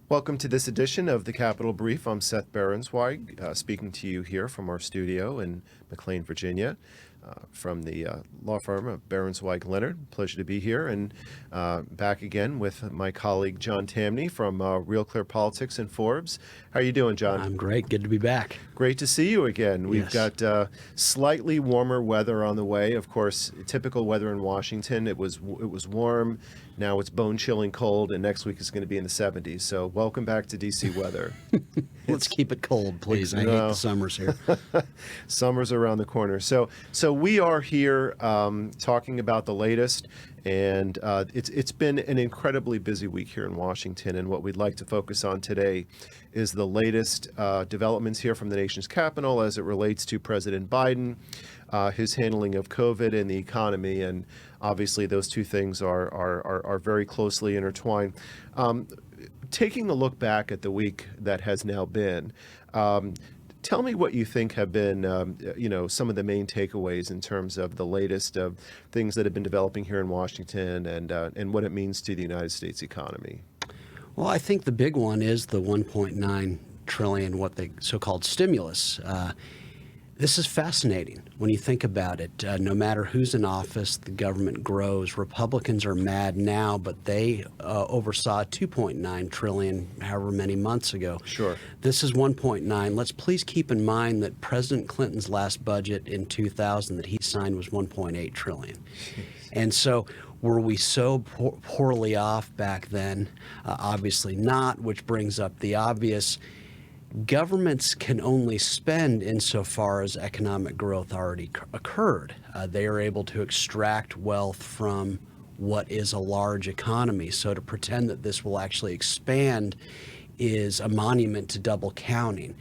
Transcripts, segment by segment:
Welcome to this edition of the Capital Brief. I'm Seth Berenzweig, speaking to you here from our studio in McLean, Virginia, from the law firm of Berenzweig, Leonard. Pleasure to be here and back again with my colleague John Tamny from Real Clear Politics and Forbes. How are you doing, John? I'm great. Good to be back. Great to see you again. We've Yes. got slightly warmer weather on the way. Of course, typical weather in Washington. It was warm. Now it's bone-chilling cold, and next week it's going to be in the 70s. So welcome back to D.C. weather. Let's keep it cold, please. I hate the summers here. Summer's around the corner. So we are here talking about the latest, and it's been an incredibly busy week here in Washington. And what we'd like to focus on today is the latest developments here from the nation's capital as it relates to President Biden, his handling of COVID and the economy, and obviously those two things are very closely intertwined. Taking a look back at the week that has now been, tell me what you think have been, some of the main takeaways in terms of the latest of things that have been developing here in Washington and what it means to the United States economy. Well, I think the big one is the $1.9 trillion, what they so-called stimulus. This is fascinating when you think about it. No matter who's in office, the government grows. Republicans are mad now, but they oversaw $2.9 trillion however many months ago. Sure. This is 1.9. Let's please keep in mind that President Clinton's last budget in 2000 that he signed was 1.8 trillion. And so were we so poorly off back then? Obviously not, which brings up the obvious. Governments can only spend insofar as economic growth already occurred. They are able to extract wealth from what is a large economy. So to pretend that this will actually expand is a monument to double counting.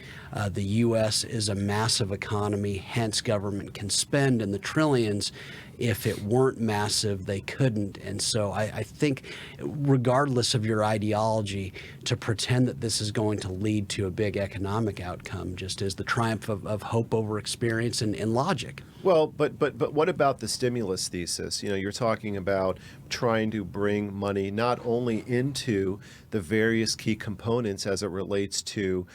The U.S. is a massive economy, hence government can spend in the trillions. If it weren't massive, they couldn't. And so I think regardless of your ideology, to pretend that this is going to lead to a big economic outcome just is the triumph of hope over experience and logic. Well, but what about the stimulus thesis? You know, you're talking about trying to bring money not only into the various key components as it relates to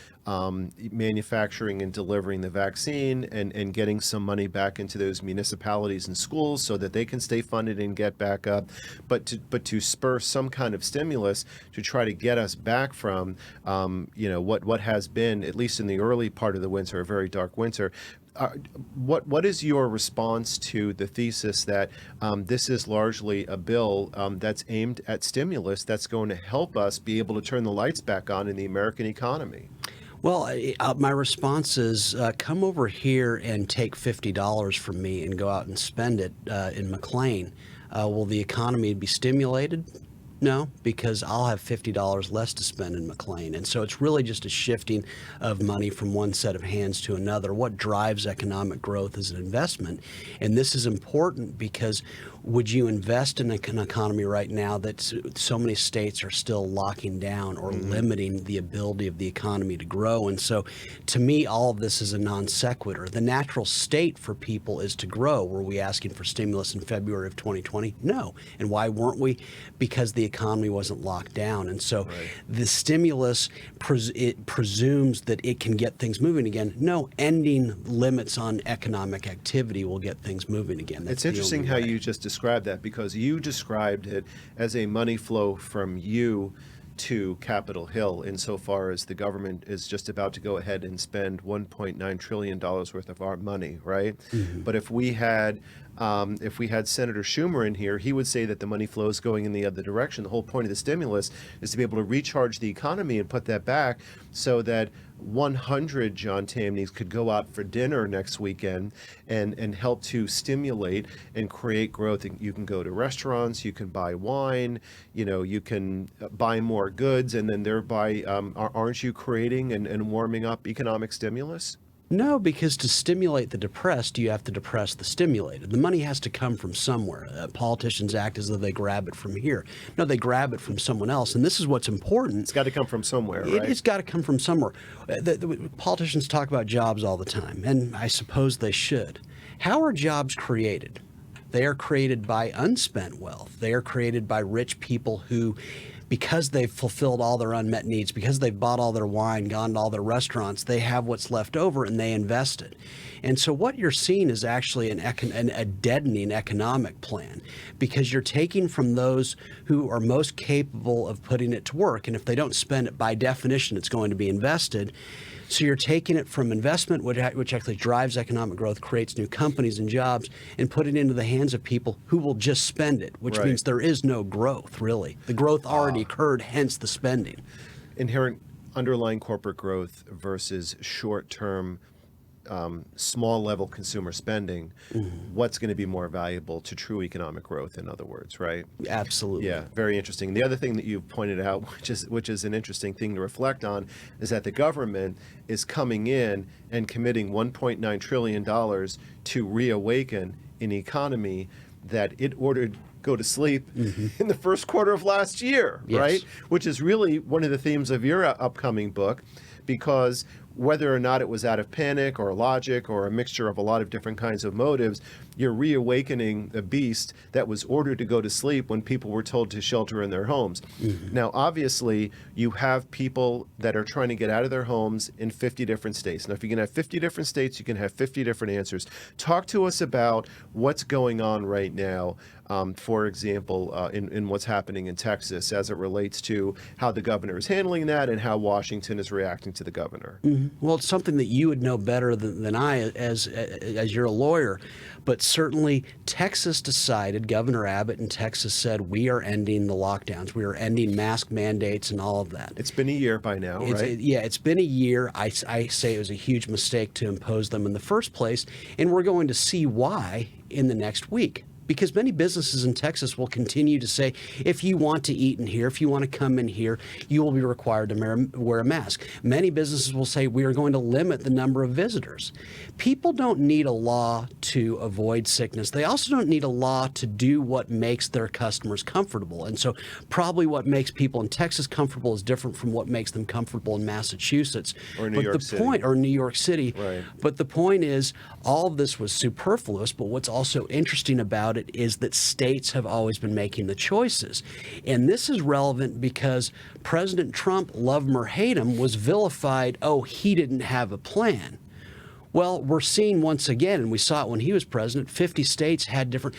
manufacturing and delivering the vaccine and getting some money back into those municipalities and schools so that they can stay funded and get back up, but to spur some kind of stimulus to try to get us back from what has been, at least in the early part of the winter, a very dark winter. What is your response to the thesis that this is largely a bill that's aimed at stimulus that's going to help us be able to turn the lights back on in the American economy? Well, my response is come over here and take $50 from me and go out and spend it in McLean. Will the economy be stimulated? No, because I'll have $50 less to spend in McLean. And so it's really just a shifting of money from one set of hands to another. What drives economic growth is an investment. And this is important because would you invest in an economy right now that so many states are still locking down or limiting the ability of the economy to grow? And so to me, all of this is a non sequitur. The natural state for people is to grow. Were we asking for stimulus in February of 2020? No. And why weren't we? Because the economy wasn't locked down. And so the stimulus it presumes that it can get things moving again. No, ending limits on economic activity will get things moving again. It's interesting how you just described that, because you described it as a money flow from you to Capitol Hill insofar as the government is just about to go ahead and spend $1.9 trillion worth of our money, right? Mm-hmm. But if we had Senator Schumer in here, he would say that the money flow is going in the other direction. The whole point of the stimulus is to be able to recharge the economy and put that back so that 100 John Tamnys could go out for dinner next weekend and help to stimulate and create growth. You can go to restaurants, you can buy wine, you can buy more goods, and then thereby, aren't you creating and warming up economic stimulus? No, because to stimulate the depressed, you have to depress the stimulated. The money has to come from somewhere. Politicians act as though they grab it from here. No, they grab it from someone else. And this is what's important. It's got to come from somewhere, right? It's got to come from somewhere. The politicians talk about jobs all the time, and I suppose they should. How are jobs created? They are created by unspent wealth. They are created by rich people who because they've fulfilled all their unmet needs, because they've bought all their wine, gone to all their restaurants, they have what's left over and they invest it. And so what you're seeing is actually a deadening economic plan, because you're taking from those who are most capable of putting it to work. And if they don't spend it, by definition, it's going to be invested. So you're taking it from investment, which actually drives economic growth, creates new companies and jobs, and put it into the hands of people who will just spend it, which means there is no growth, really. The growth already occurred, hence the spending. Inherent underlying corporate growth versus short-term small level consumer spending, what's going to be more valuable to true economic growth, in other words, right? Absolutely. Yeah, very interesting. The other thing that you've pointed out, which is an interesting thing to reflect on, is that the government is coming in and committing $1.9 trillion to reawaken an economy that it ordered go to sleep in the first quarter of last year, right? Which is really one of the themes of your upcoming book, because whether or not it was out of panic or logic or a mixture of a lot of different kinds of motives, you're reawakening a beast that was ordered to go to sleep when people were told to shelter in their homes. Now, obviously, you have people that are trying to get out of their homes in 50 different states. Now, if you can have 50 different states, you can have 50 different answers. Talk to us about what's going on right now, for example, in what's happening in Texas as it relates to how the governor is handling that and how Washington is reacting to the governor. Well, it's something that you would know better than I, as you're a lawyer. But certainly Texas decided, Governor Abbott in Texas said, we are ending the lockdowns. We are ending mask mandates and all of that. It's been a year by now, right? Yeah, it's been a year. I say it was a huge mistake to impose them in the first place. And we're going to see why in the next week. Because many businesses in Texas will continue to say, if you want to eat in here, if you want to come in here, you will be required to wear a mask. Many businesses will say, we are going to limit the number of visitors. People don't need a law to avoid sickness. They also don't need a law to do what makes their customers comfortable. And so probably what makes people in Texas comfortable is different from what makes them comfortable in Massachusetts. Or New York City. Or New York City. Right. But the point is, all of this was superfluous, but what's also interesting about it is that states have always been making the choices. And this is relevant because President Trump, love him or hate him, was vilified, oh, he didn't have a plan. Well, we're seeing once again, and we saw it when he was president, 50 states had different.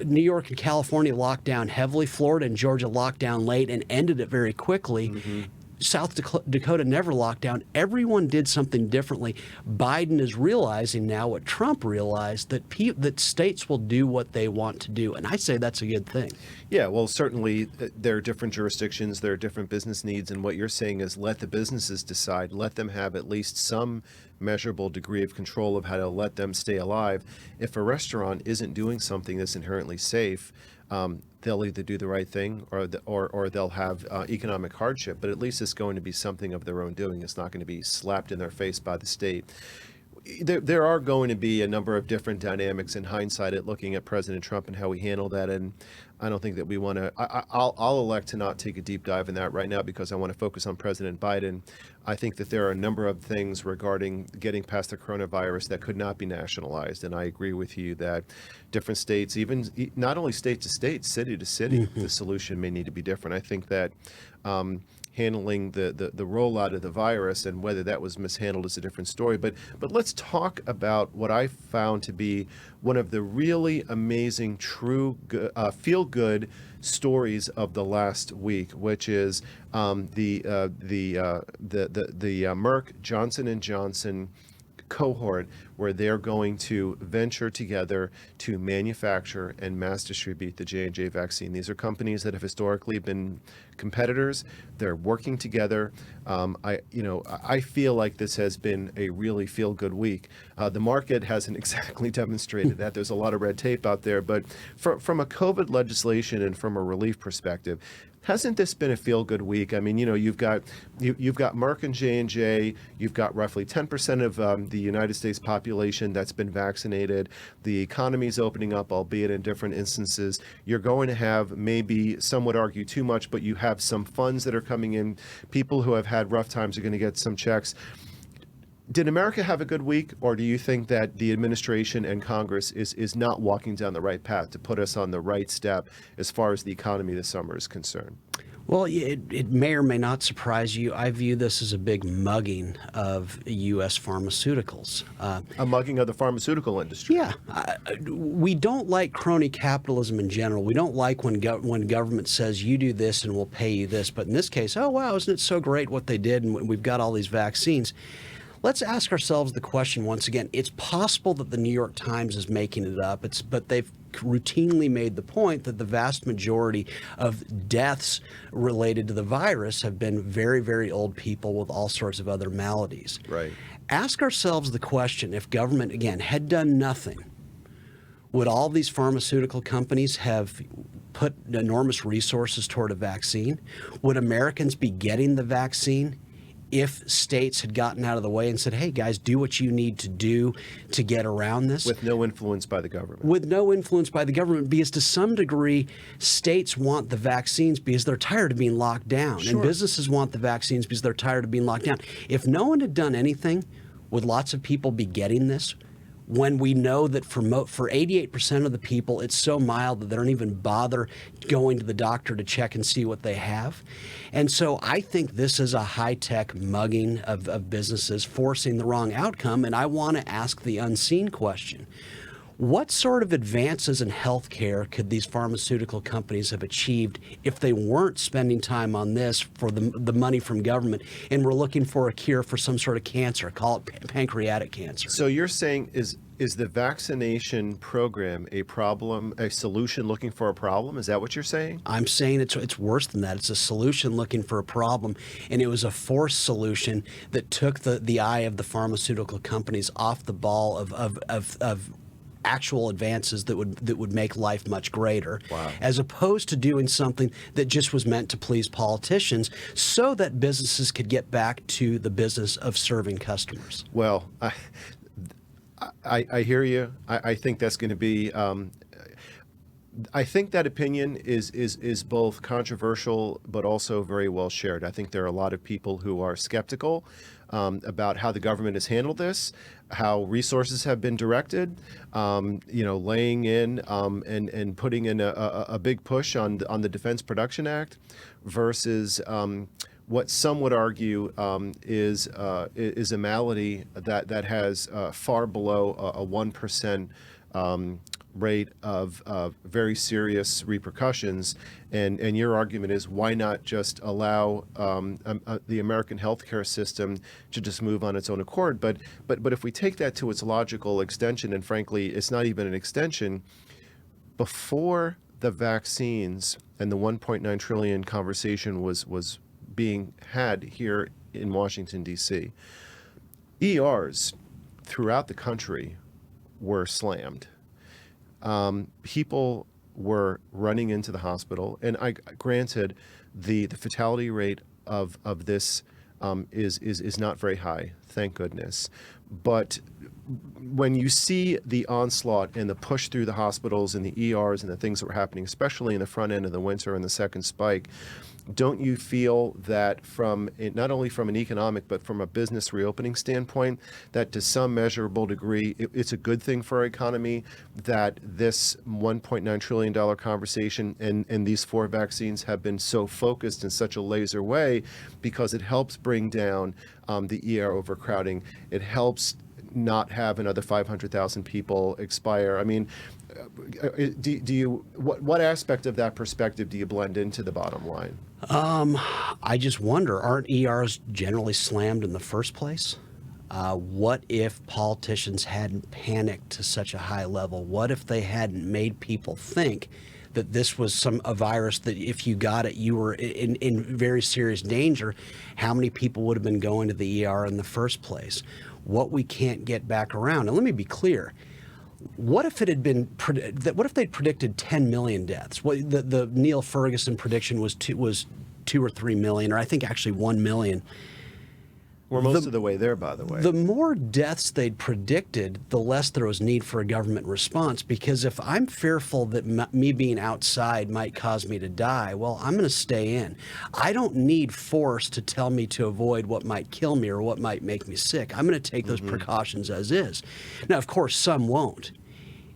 New York and California locked down heavily. Florida and Georgia locked down late and ended it very quickly. South Dakota never locked down. Everyone did something differently. Biden is realizing now what Trump realized, that that states will do what they want to do. And I say that's a good thing. Yeah, well, certainly there are different jurisdictions, there are different business needs, and what you're saying is let the businesses decide, let them have at least some measurable degree of control of how to let them stay alive. If a restaurant isn't doing something that's inherently safe, they'll either do the right thing or they'll have economic hardship, but at least it's going to be something of their own doing. It's not going to be slapped in their face by the state. There are going to be a number of different dynamics in hindsight at looking at President Trump and how he handled that, and I don't think that we want to. I'll elect to not take a deep dive in that right now because I want to focus on President Biden. I think that there are a number of things regarding getting past the coronavirus that could not be nationalized, and I agree with you that different states, even not only state to state, city to city, the solution may need to be different. I think that handling the rollout of the virus and whether that was mishandled is a different story. But let's talk about what I found to be one of the really amazing, true, feel-good stories of the last week, which is the Merck Johnson & Johnson cohort, where they're going to venture together to manufacture and mass distribute the J&J vaccine. These are companies that have historically been competitors. They're working together. I feel like this has been a really feel-good week. The market hasn't exactly demonstrated that. There's a lot of red tape out there, but from a COVID legislation and from a relief perspective, hasn't this been a feel-good week? I mean, you've got Merck and J&J. You've got roughly 10% of the United States population that's been vaccinated. The economy's opening up, albeit in different instances. You're going to have, maybe some would argue too much, but you have some funds that are coming in. People who have had rough times are going to get some checks. Did America have a good week, or do you think that the administration and Congress is not walking down the right path to put us on the right step as far as the economy this summer is concerned? Well, it may or may not surprise you. I view this as a big mugging of U.S. pharmaceuticals. A mugging of the pharmaceutical industry. Yeah, we don't like crony capitalism in general. We don't like when government says you do this and we'll pay you this. But in this case, oh wow, isn't it so great what they did? And we've got all these vaccines. Let's ask ourselves the question once again. It's possible that the New York Times is making it up, but they've routinely made the point that the vast majority of deaths related to the virus have been very, very old people with all sorts of other maladies. Right. Ask ourselves the question, if government, again, had done nothing, would all these pharmaceutical companies have put enormous resources toward a vaccine? Would Americans be getting the vaccine if states had gotten out of the way and said, hey, guys, do what you need to do to get around this? With no influence by the government. With no influence by the government, because to some degree, states want the vaccines because they're tired of being locked down. Sure. And businesses want the vaccines because they're tired of being locked down. If no one had done anything, would lots of people be getting this? When we know that for 88% of the people, it's so mild that they don't even bother going to the doctor to check and see what they have. And so I think this is a high-tech mugging of businesses, forcing the wrong outcome. And I want to ask the unseen question. What sort of advances in healthcare could these pharmaceutical companies have achieved if they weren't spending time on this for the money from government and were looking for a cure for some sort of cancer, call it pancreatic cancer? So you're saying is the vaccination program a problem, a solution looking for a problem? Is that what you're saying? I'm saying it's worse than that. It's a solution looking for a problem, and it was a forced solution that took the eye of the pharmaceutical companies off the ball of actual advances that would make life much greater. Wow. As opposed to doing something that just was meant to please politicians so that businesses could get back to the business of serving customers. Well, I hear you. I think that's going to be. I think that opinion is both controversial but also very well shared. I think there are a lot of people who are skeptical about how the government has handled this, how resources have been directed, laying in and putting in a big push on the Defense Production Act versus what some would argue is a malady that has far below a 1% rate of very serious repercussions, and your argument is why not just allow the American healthcare system to just move on its own accord? But if we take that to its logical extension, and frankly, it's not even an extension, before the vaccines and the 1.9 trillion conversation was being had here in Washington, D.C., ERs throughout the country were slammed. People were running into the hospital, and granted, the fatality rate of this is not very high, thank goodness. But when you see the onslaught and the push through the hospitals and the ERs and the things that were happening, especially in the front end of the winter and the second spike, don't you feel that not only from an economic but from a business reopening standpoint, that to some measurable degree it's a good thing for our economy that this $1.9 trillion conversation and these 4 vaccines have been so focused in such a laser way, because it helps bring down the ER overcrowding. It helps not have another 500,000 people expire. I mean, what aspect of that perspective do you blend into the bottom line? I just wonder, aren't ERs generally slammed in the first place? What if politicians hadn't panicked to such a high level? What if they hadn't made people think that this was a virus that if you got it, you were in very serious danger? How many people would have been going to the ER in the first place? What we can't get back around. And let me be clear. What if it had been? What if they'd predicted 10 million deaths? Well, the Neil Ferguson prediction was 2 or 3 million, or I think actually 1 million. We're most of the way there, by the way. The more deaths they'd predicted, the less there was need for a government response. Because if I'm fearful that me being outside might cause me to die, well, I'm going to stay in. I don't need force to tell me to avoid what might kill me or what might make me sick. I'm going to take those precautions as is. Now, of course, some won't.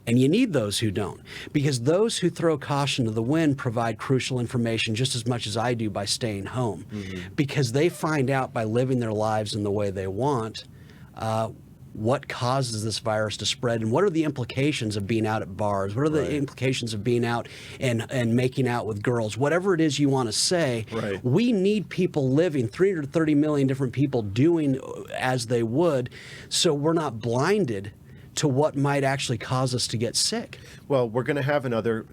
And you need those who don't, because those who throw caution to the wind provide crucial information just as much as I do by staying home, because they find out by living their lives in the way they want what causes this virus to spread and what are the implications of being out at bars, what are the implications of being out and making out with girls, whatever it is you want to say. We need people living, 330 million different people doing as they would, so we're not blinded to what might actually cause us to get sick. Well, we're going to have another,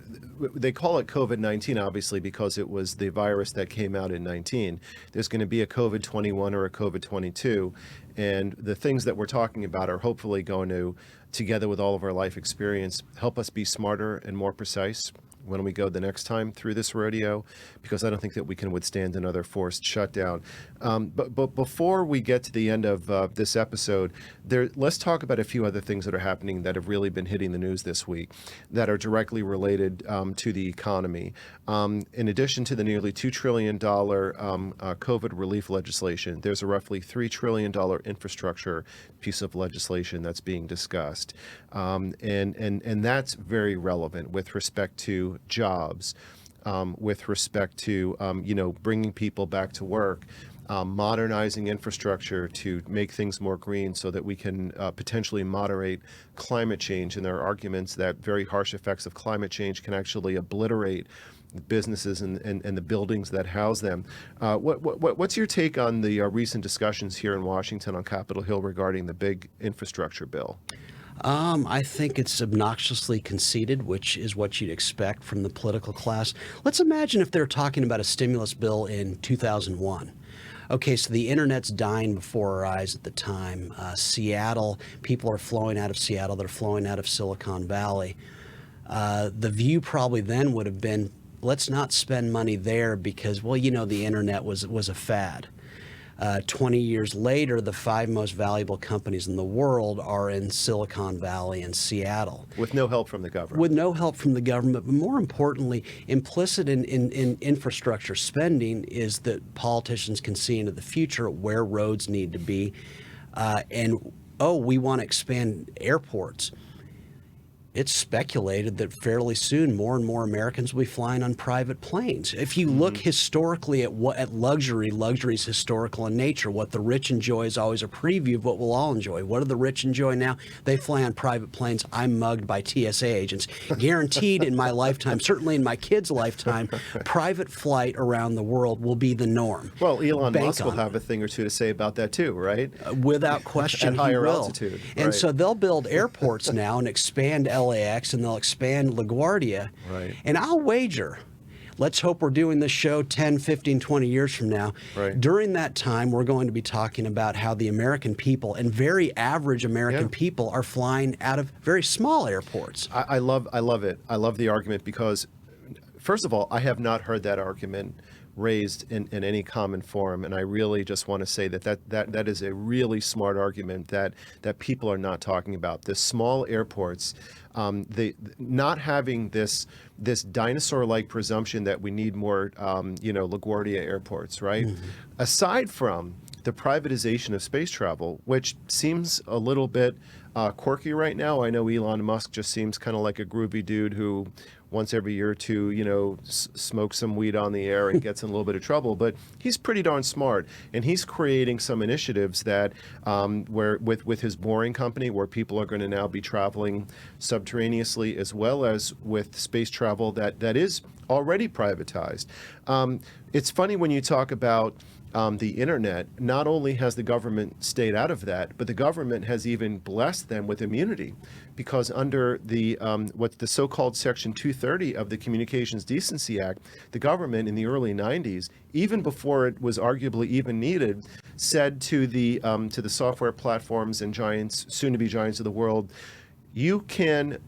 they call it COVID-19, obviously, because it was the virus that came out in 19. There's going to be a COVID-21 or a COVID-22. And the things that we're talking about are hopefully going to, together with all of our life experience, help us be smarter and more precise when we go the next time through this rodeo, because I don't think that we can withstand another forced shutdown. But before we get to the end of this episode, let's talk about a few other things that are happening that have really been hitting the news this week that are directly related to the economy. In addition to the nearly $2 trillion COVID relief legislation, there's a roughly $3 trillion infrastructure piece of legislation that's being discussed. And that's very relevant with respect to jobs, with respect to, bringing people back to work, modernizing infrastructure to make things more green so that we can potentially moderate climate change. And there are arguments that very harsh effects of climate change can actually obliterate businesses and the buildings that house them. What's your take on the recent discussions here in Washington on Capitol Hill regarding the big infrastructure bill? I think it's obnoxiously conceited, which is what you'd expect from the political class. Let's imagine if they're talking about a stimulus bill in 2001. Okay, so the internet's dying before our eyes at the time. Seattle, people are flowing out of Seattle. They're flowing out of Silicon Valley. The view probably then would have been, let's not spend money there because, well, the internet was a fad. 20 years later, the 5 most valuable companies in the world are in Silicon Valley and Seattle. With no help from the government. With no help from the government. But more importantly, implicit in infrastructure spending is that politicians can see into the future where roads need to be. We want to expand airports. It's speculated that fairly soon more and more Americans will be flying on private planes. If you look historically at luxury, luxury is historical in nature. What the rich enjoy is always a preview of what we'll all enjoy. What do the rich enjoy now? They fly on private planes. I'm mugged by TSA agents. Guaranteed in my lifetime, certainly in my kids' lifetime, private flight around the world will be the norm. Well, Elon Musk will have a thing or two to say about that too, right? Without question, At higher he will. altitude. And so they'll build airports now and expand LAX and they'll expand LaGuardia. Right. And I'll wager, let's hope we're doing this show 10, 15, 20 years from now. Right. During that time, we're going to be talking about how the American people and very average American people are flying out of very small airports. I love it. I love the argument because, first of all, I have not heard that argument raised in any common forum, and I really just want to say that is a really smart argument that people are not talking about. The small airports, not having this dinosaur-like presumption that we need more, LaGuardia airports, right? Aside from the privatization of space travel, which seems a little bit quirky right now. I know Elon Musk just seems kind of like a groovy dude who once every year or two, smokes some weed on the air and gets in a little bit of trouble. But he's pretty darn smart, and he's creating some initiatives that, where with his Boring company, where people are going to now be traveling subterraneously, as well as with space travel that is already privatized. It's funny when you talk about the internet. Not only has the government stayed out of that, but the government has even blessed them with immunity, because under the what's the so-called Section 230 of the Communications Decency Act, the government in the early 90s, even before it was arguably even needed, said to the software platforms and giants, soon-to-be giants of the world, you can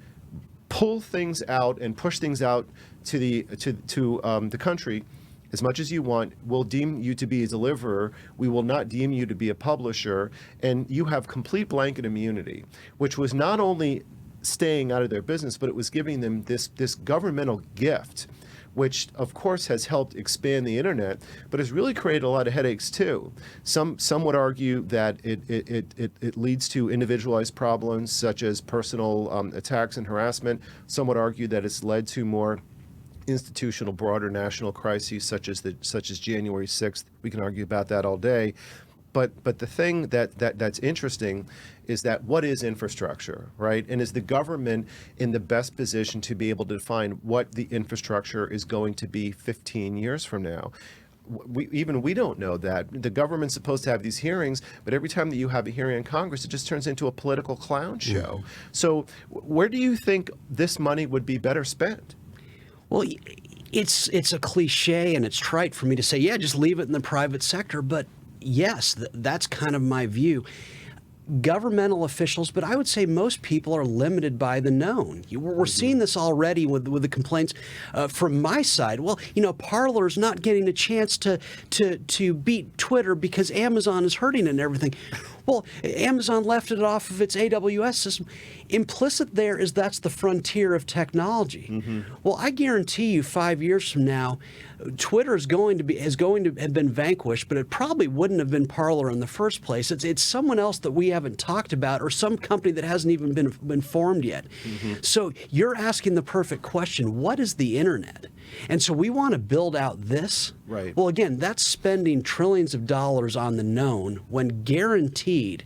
pull things out and push things out to the country as much as you want. We'll deem you to be a deliverer. We will not deem you to be a publisher. And you have complete blanket immunity, which was not only staying out of their business, but it was giving them this governmental gift, which of course has helped expand the internet, but has really created a lot of headaches too. Some would argue that it leads to individualized problems such as personal attacks and harassment. Some would argue that it's led to more institutional, broader national crises such as January 6th. We can argue about that all day. But the thing that's interesting is that what is infrastructure, right? And is the government in the best position to be able to define what the infrastructure is going to be 15 years from now? We don't know that. The government's supposed to have these hearings, but every time that you have a hearing in Congress, it just turns into a political clown show. So where do you think this money would be better spent? Well, it's a cliche and it's trite for me to say, yeah, just leave it in the private sector. But yes, that's kind of my view. Governmental officials, but I would say most people are limited by the known. We're seeing this already with the complaints from my side. Well, Parler's not getting a chance to beat Twitter because Amazon is hurting it and everything. Well, Amazon left it off of its AWS system. Implicit there is that's the frontier of technology. Well, I guarantee you 5 years from now, Twitter is going to have been vanquished, but it probably wouldn't have been Parler in the first place. It's someone else that we haven't talked about, or some company that hasn't even been formed yet. So you're asking the perfect question: what is the internet? And so we want to build out this. Right. Well, again, that's spending trillions of dollars on the known when guaranteed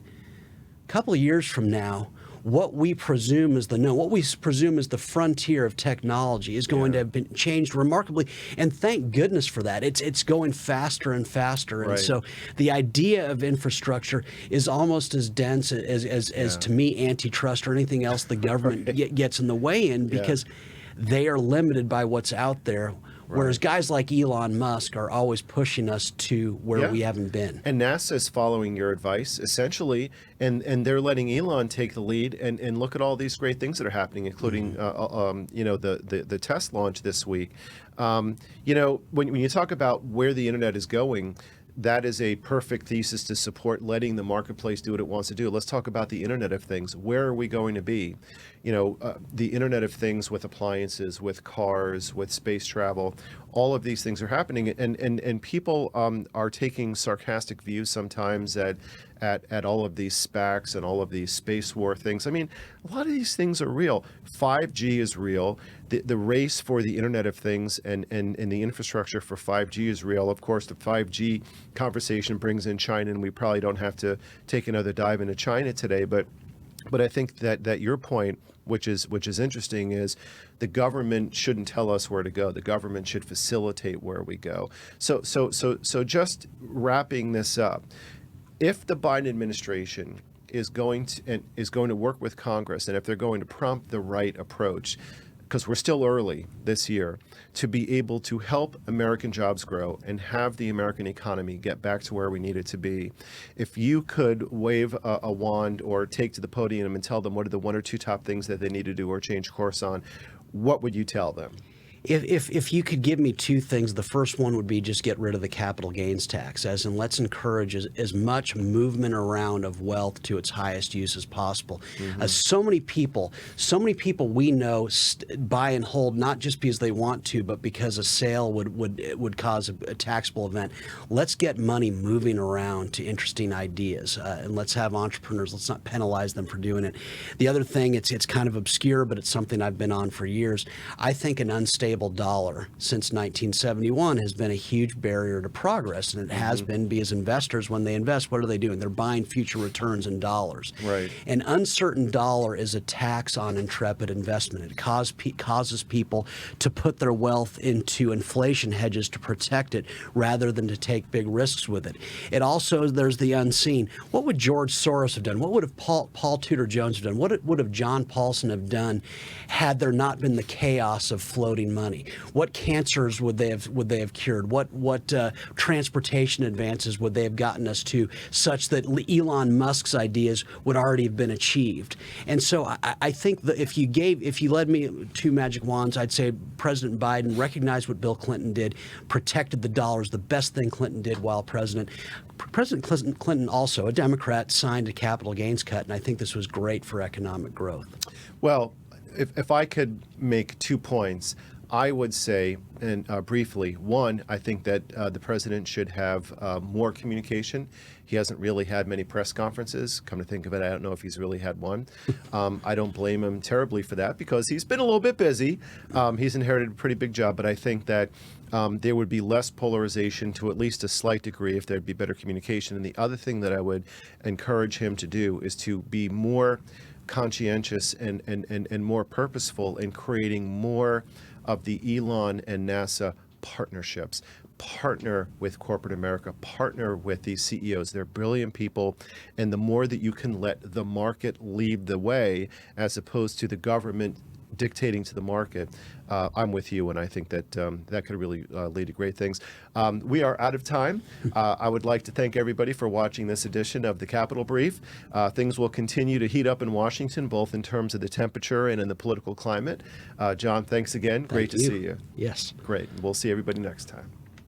a couple of years from now, what we presume is the known, what we presume is the frontier of technology is going to have been changed remarkably. And thank goodness for that. It's going faster and faster. And so the idea of infrastructure is almost as dense as to me, antitrust or anything else the government gets in the way in, because they are limited by what's out there. Whereas guys like Elon Musk are always pushing us to where we haven't been. And NASA is following your advice, essentially, and they're letting Elon take the lead and look at all these great things that are happening, including the test launch this week. When you talk about where the internet is going, that is a perfect thesis to support letting the marketplace do what it wants to do. Let's talk about the Internet of Things. Where are we going to be? The Internet of Things with appliances, with cars, with space travel. All of these things are happening, and people are taking sarcastic views sometimes at all of these SPACs and all of these space war things. I mean, a lot of these things are real. 5G is real. The race for the Internet of Things and the infrastructure for 5G is real. Of course, the 5G conversation brings in China, and we probably don't have to take another dive into China today. But I think that your point, which is interesting, is the government shouldn't tell us where to go. The government should facilitate where we go. So just wrapping this up, if the Biden administration is going to work with Congress, and if they're going to prompt the right approach, because we're still early this year, to be able to help American jobs grow and have the American economy get back to where we need it to be. If you could wave a wand or take to the podium and tell them what are the one or two top things that they need to do or change course on, what would you tell them? If you could give me two things, the first one would be just get rid of the capital gains tax, as in let's encourage as much movement around of wealth to its highest use as possible. So many people we know buy and hold not just because they want to, but because a sale would cause a taxable event. Let's get money moving around to interesting ideas, and let's have entrepreneurs. Let's not penalize them for doing it. The other thing, it's kind of obscure, but it's something I've been on for years. I think an unstable dollar since 1971 has been a huge barrier to progress, and it has been because investors, when they invest, what are they doing? They're buying future returns in dollars. Right. An uncertain dollar is a tax on intrepid investment. It causes people to put their wealth into inflation hedges to protect it rather than to take big risks with it. It also, there's the unseen. What would George Soros have done? What would have Paul Tudor Jones have done? What would have John Paulson have done had there not been the chaos of floating money money? What cancers would they have cured? What transportation advances would they have gotten us to, such that Elon Musk's ideas would already have been achieved? And so I think that if you led me two magic wands, I'd say President Biden recognized what Bill Clinton did, protected the dollars, the best thing Clinton did while president. President Clinton, also a Democrat, signed a capital gains cut, and I think this was great for economic growth. Well, if I could make 2 points, I would say, and briefly, one, I think that the president should have more communication. He hasn't really had many press conferences. Come to think of it, I don't know if he's really had one. I don't blame him terribly for that because he's been a little bit busy. He's inherited a pretty big job, but I think that there would be less polarization to at least a slight degree if there'd be better communication. And the other thing that I would encourage him to do is to be more conscientious and more purposeful in creating more of the Elon and NASA partnerships. Partner with corporate America, partner with these CEOs. They're brilliant people. And the more that you can let the market lead the way as opposed to the government dictating to the market, I'm with you, and I think that that could really lead to great things. We are out of time. I would like to thank everybody for watching this edition of the Capitol Brief. Things will continue to heat up in Washington, both in terms of the temperature and in the political climate. John, thanks again. Great to see you. Yes. Great. We'll see everybody next time.